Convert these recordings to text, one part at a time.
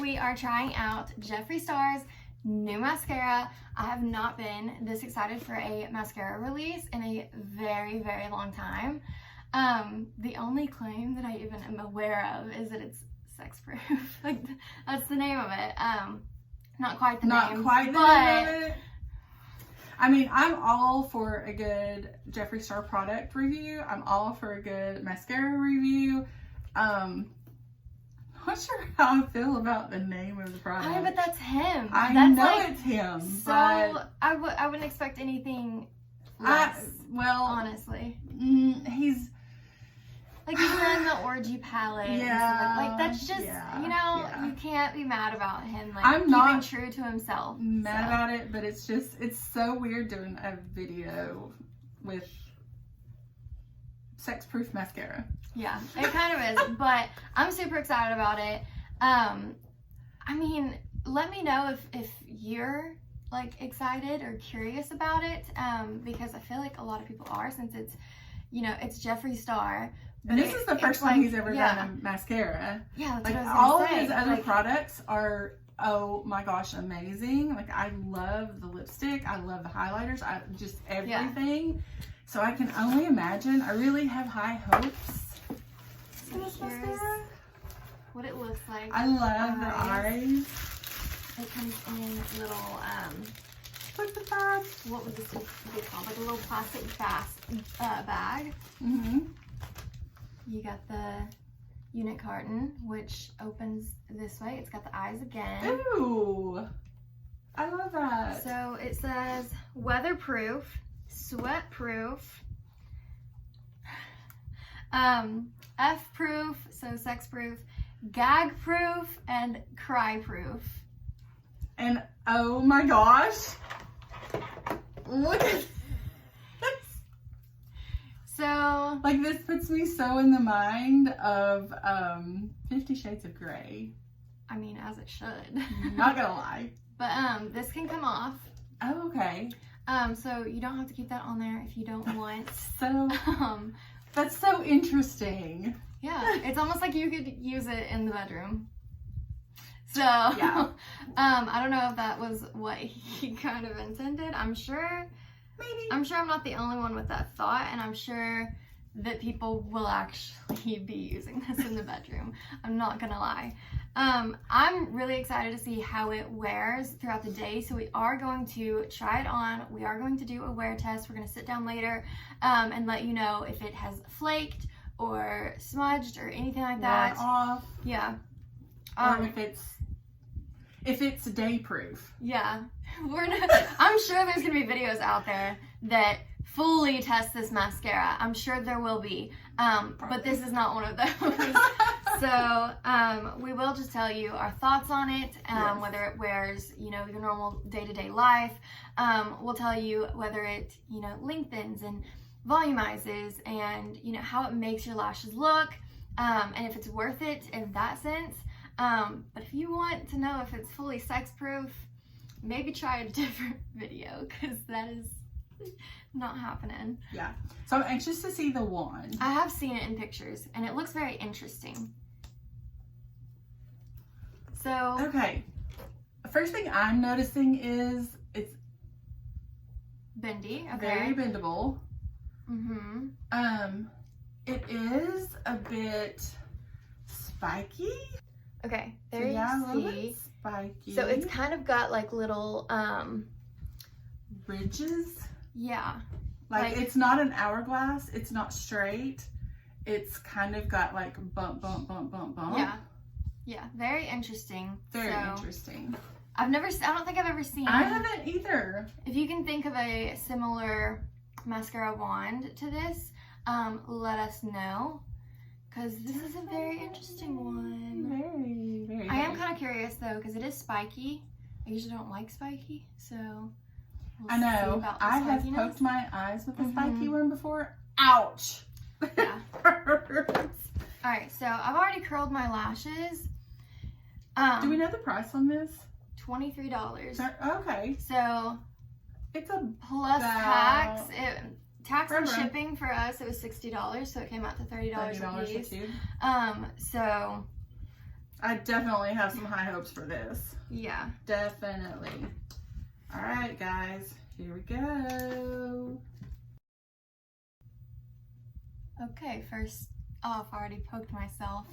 we are trying out Jeffree Star's new mascara. I have not been this excited for a mascara release in a very, very long time. The only claim that I even am aware of is that it's sex proof. Like, that's the name of it. Not quite the name. Not quite the name of it. I mean, I'm all for a good Jeffree Star product review. I'm all for a good mascara review. Not sure how I feel about the name of the product. But that's him. I that's know like, it's him. So but I wouldn't expect anything less. Honestly, he's like, he's wearing the orgy palette. Yeah, like that's just you can't be mad about him. Like, I'm keeping not true to himself. Mad about it, but it's so weird doing a video with sex proof mascara. Yeah, it kind of is, but I'm super excited about it. I mean, let me know if you're like excited or curious about it, because I feel like a lot of people are, since it's, it's Jeffree Star. And this is the first time he's ever done a mascara. Yeah, that's like what I was gonna all say. of his other products are, oh my gosh, amazing. Like, I love the lipstick, I love the highlighters, just everything. Yeah. So I can only imagine. I really have high hopes. So here's what it looks like. I love the eyes. It comes in little what would this be called? Like a little plastic bag. You got the unit carton, which opens this way. It's got the eyes again. Ooh, I love that. So it says weatherproof, sweatproof, F-proof, so sex-proof, gag-proof, and cry-proof. And oh my gosh, look at this. So, like, this puts me so in the mind of 50 Shades of Grey. I mean, as it should. Not gonna lie. But this can come off. Oh, okay. So you don't have to keep that on there if you don't want. So that's so interesting. Yeah, it's almost like you could use it in the bedroom. So yeah. I don't know if that was what he kind of intended. I'm sure I'm not the only one with that thought, and I'm sure that people will actually be using this in the bedroom. I'm not gonna lie. I'm really excited to see how it wears throughout the day. So we are going to try it on. We are going to do a wear test. We're gonna sit down later and let you know if it has flaked or smudged or anything like that. Worn off. Yeah. Or if it's day proof. Yeah. I'm sure there's gonna be videos out there that fully test this mascara. I'm sure there will be, but this is not one of those. So we will just tell you our thoughts on it, yes. Whether it wears, your normal day-to-day life. We'll tell you whether it, lengthens and volumizes, and how it makes your lashes look, and if it's worth it in that sense. But if you want to know if it's fully sex-proof, maybe try a different video, because that is not happening. Yeah. So I'm anxious to see the wand. I have seen it in pictures, and it looks very interesting. So. Okay. The first thing I'm noticing is it's bendy. Okay. Very bendable. It is a bit spiky. Okay. There so yeah, you a little bit spiky. So it's kind of got like little ridges. Yeah. Like, it's not an hourglass. It's not straight. It's kind of got like bump. Yeah. Yeah. Very interesting. Very interesting. I don't think I've ever seen. I haven't either. If you can think of a similar mascara wand to this, let us know. Because this is a very interesting one. Very. I am kind of curious though, because it is spiky. I usually don't like spiky, so. I know. I have poked my eyes with a spiky one before. Ouch! Yeah. Alright, so I've already curled my lashes. Do we know the price on this? $23. Okay. So it's a plus tax. Tax and shipping for us, it was $60, so it came out to $30 a piece. So I definitely have some high hopes for this. Yeah. Definitely. All right, guys. Here we go. Okay, first off, I already poked myself.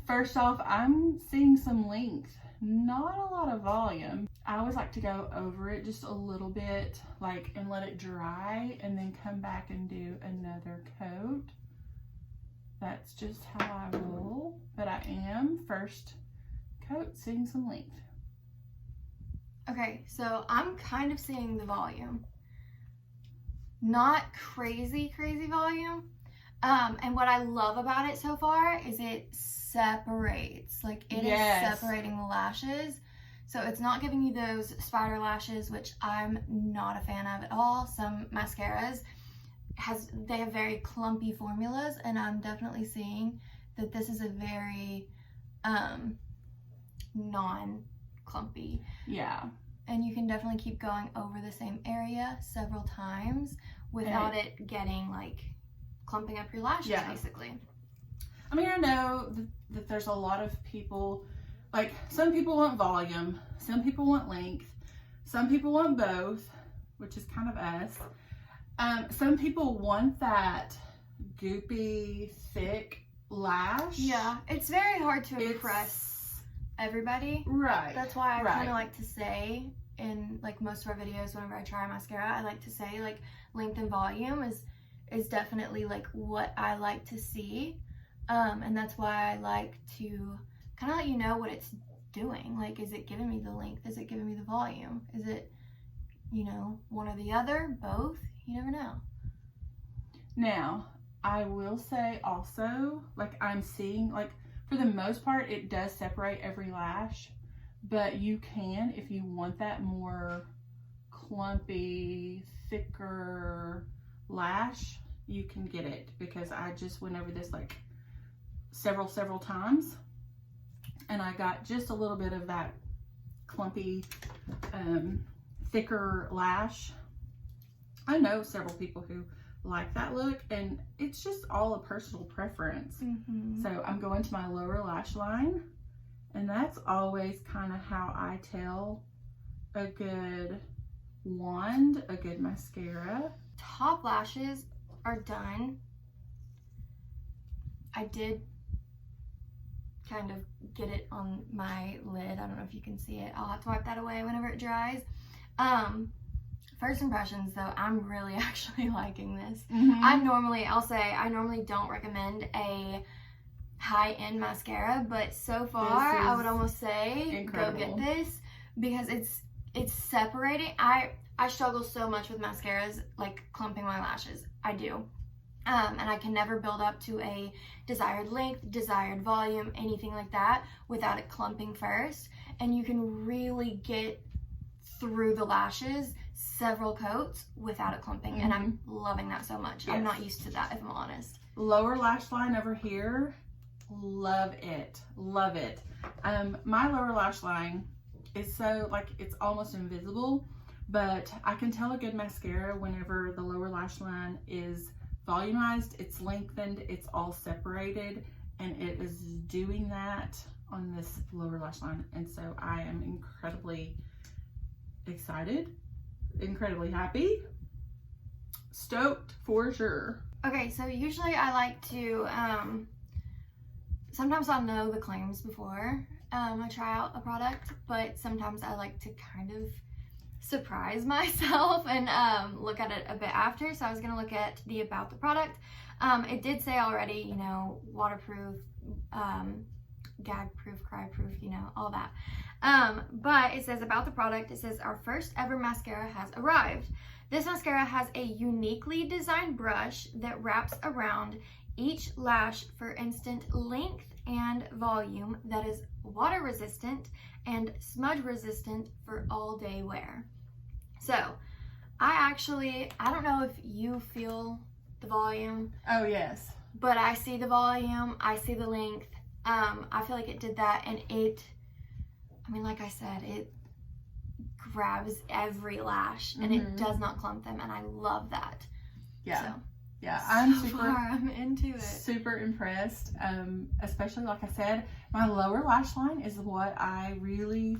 First off, I'm seeing some length, not a lot of volume. I always like to go over it just a little bit, like, and let it dry, and then come back and do another coat. That's just how I roll, but I am first coat seeing some length. Okay, so I'm kind of seeing the volume. Not crazy volume. And what I love about it so far is it separates. Like, it is separating the lashes. So it's not giving you those spider lashes, which I'm not a fan of at all. Some mascaras they have very clumpy formulas, and I'm definitely seeing that this is a very non-clumpy. Yeah. And you can definitely keep going over the same area several times without it getting, like, clumping up your lashes, basically. I mean, I know that there's a lot of people, like, some people want volume, some people want length, some people want both, which is kind of us. Some people want that goopy, thick lash. Yeah, it's very hard to impress everybody. Right. That's why I kind of like to say in, like, most of our videos, whenever I try mascara, I like to say, like, length and volume is definitely, like, what I like to see. And that's why I like to kind of let you know what it's doing. Like, is it giving me the length? Is it giving me the volume? Is it, you know, one or the other? Both? You never know. Now, I will say also, like, I'm seeing, like, for the most part, it does separate every lash, but you can, if you want that more clumpy, thicker lash, you can get it, because I just went over this, like, several times, and I got just a little bit of that clumpy, thicker lash. I know several people who like that look, and it's just all a personal preference. So I'm going to my lower lash line, and that's always kind of how I tell a good wand, a good mascara. Top lashes are done. I did kind of get it on my lid. I don't know if you can see it. I'll have to wipe that away whenever it dries. First impressions, though, I'm really actually liking this. I'll say I normally don't recommend a high-end mascara, but so far I would almost say incredible. Go get this, because it's separating. I struggle so much with mascaras, like, clumping my lashes. I do. And I can never build up to a desired length, desired volume, anything like that without it clumping first. And you can really get through the lashes several coats without it clumping, and I'm loving that so much. I'm not used to that, if I'm honest. Lower lash line over here, love it, love it. My lower lash line is so, like, it's almost invisible, but I can tell a good mascara whenever the lower lash line is volumized, it's lengthened, it's all separated, and it is doing that on this lower lash line. And so I am incredibly excited, incredibly happy, stoked for sure. Okay, so usually I like to, sometimes I'll know the claims before I try out a product, but sometimes I like to kind of surprise myself and look at it a bit after. So I was going to look at the about the product. It did say already, you know, waterproof, gag proof, cry proof, you know, all that. But it says about the product, it says our first ever mascara has arrived. This mascara has a uniquely designed brush that wraps around each lash for instant length and volume that is water resistant and smudge resistant for all day wear. So I don't know if you feel the volume. Oh yes. But I see the volume, I see the length. I feel like it did that, and I mean, like I said, it grabs every lash and it does not clump them, and I love that. Yeah. So, yeah, I'm into it. Super super impressed. Especially, like I said, my lower lash line is what I really,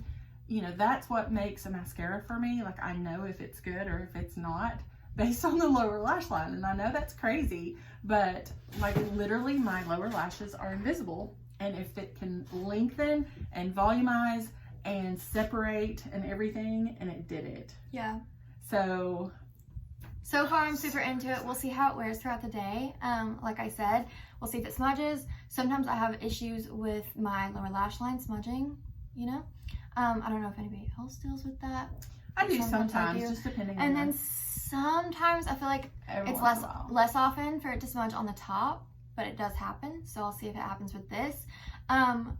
you know, that's what makes a mascara for me. Like, I know if it's good or if it's not based on the lower lash line. And I know that's crazy, but like literally my lower lashes are invisible. And if it can lengthen and volumize and separate and everything, and it did it. Yeah. So far I'm super into it. We'll see how it wears throughout the day. Like I said, we'll see if it smudges. Sometimes I have issues with my lower lash line smudging, you know. I don't know if anybody else deals with that. I do sometimes, just depending on. And then sometimes I feel like it's less often for it to smudge on the top, but it does happen. So I'll see if it happens with this. I'm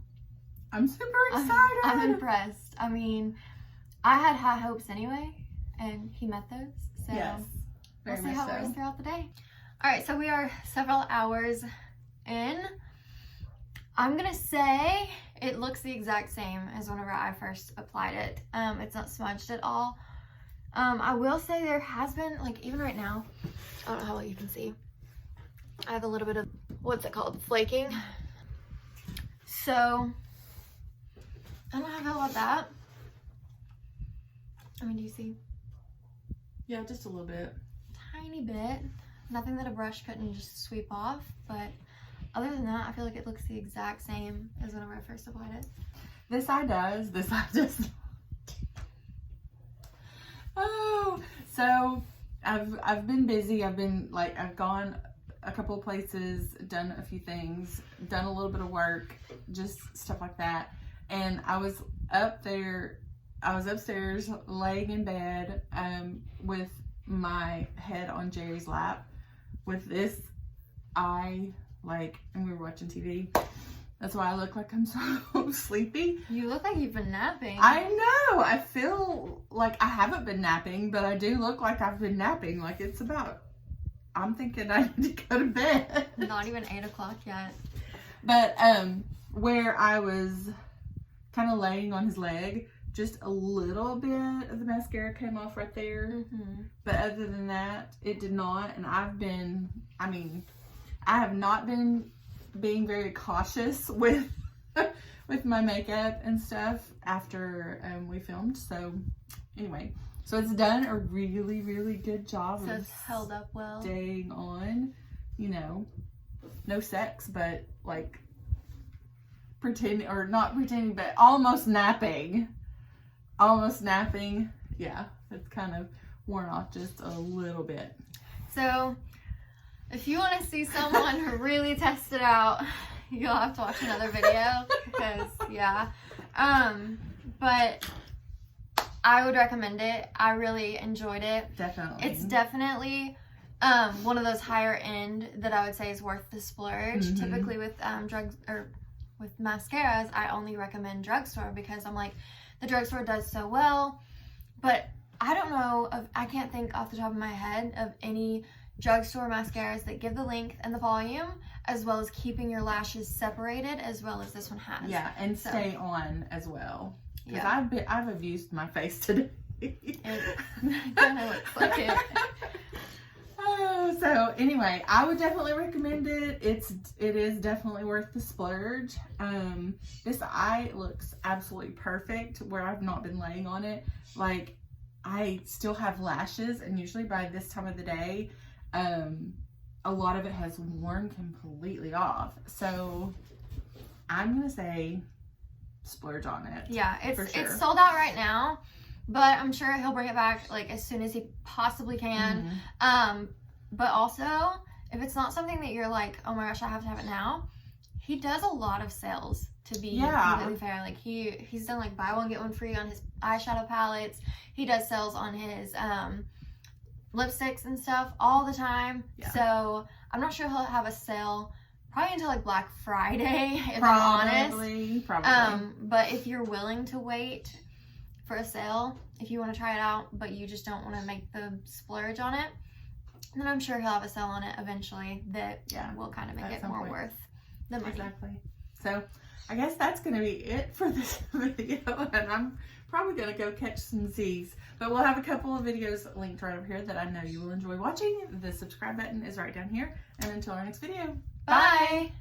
super excited. I'm impressed. I mean, I had high hopes anyway, and he met those. So yes, we'll very see how much it so. goes throughout the day. All right, so we are several hours in. I'm gonna say it looks the exact same as whenever I first applied it. It's not smudged at all. I will say there has been, like, even right now, I don't know how well you can see, I have a little bit of, what's it called, flaking. So I don't know how I feel about that. I mean, do you see? Yeah, just a little bit. Tiny bit. Nothing that a brush couldn't just sweep off, but other than that, I feel like it looks the exact same as whenever I first applied it. This eye does. This eye does. Oh, so I've been busy. I've gone a couple of places, done a few things, done a little bit of work, just stuff like that. And I was upstairs laying in bed with my head on Jerry's lap with this eye, and we were watching TV. That's why I look like I'm so sleepy. You look like you've been napping. I know. I feel like I haven't been napping, but I do look like I've been napping. Like, it's about, I'm thinking I need to go to bed. Not even 8 o'clock yet. But where I was kind of laying on his leg, just a little bit of the mascara came off right there. Mm-hmm. But other than that, it did not. And I have not been being very cautious with my makeup and stuff after we filmed. So anyway, so it's done a really, really good job. So it's held up well. Staying on, you know, no sex, but like pretending, or not pretending, but almost napping. Yeah, it's kind of worn off just a little bit. So if you want to see someone really test it out, you'll have to watch another video, because yeah. But I would recommend it. I really enjoyed it. Definitely. It's definitely one of those higher end that I would say is worth the splurge. Mm-hmm. Typically with drugs or with mascaras, I only recommend drugstore, because I'm like, the drugstore does so well. But I don't know I can't think off the top of my head of any drugstore mascaras that give the length and the volume, as well as keeping your lashes separated, as well as this one has. Yeah, and stay on as well. Because Yeah. I've abused my face today. It kind of looks like it. Oh, so anyway, I would definitely recommend it. It is definitely worth the splurge. This eye looks absolutely perfect where I've not been laying on it. Like, I still have lashes, and usually by this time of the day, a lot of it has worn completely off. So I'm gonna say splurge on it. Yeah, for sure. It's sold out right now, but I'm sure he'll bring it back like as soon as he possibly can. Mm-hmm. But also, if it's not something that you're like, oh my gosh, I have to have it now, he does a lot of sales, to be completely fair. Like, he's done like buy one get one free on his eyeshadow palettes. He does sales on his lipsticks and stuff all the time. Yeah. So I'm not sure he'll have a sale probably until like Black Friday, if I'm honest. Probably. But if you're willing to wait for a sale, if you want to try it out, but you just don't want to make the splurge on it, then I'm sure he'll have a sale on it eventually that will kind of make it more worth the money. Exactly. So I guess that's going to be it for this video, and I'm probably going to go catch some Z's. But we'll have a couple of videos linked right over here that I know you will enjoy watching. The subscribe button is right down here. And until our next video, Bye.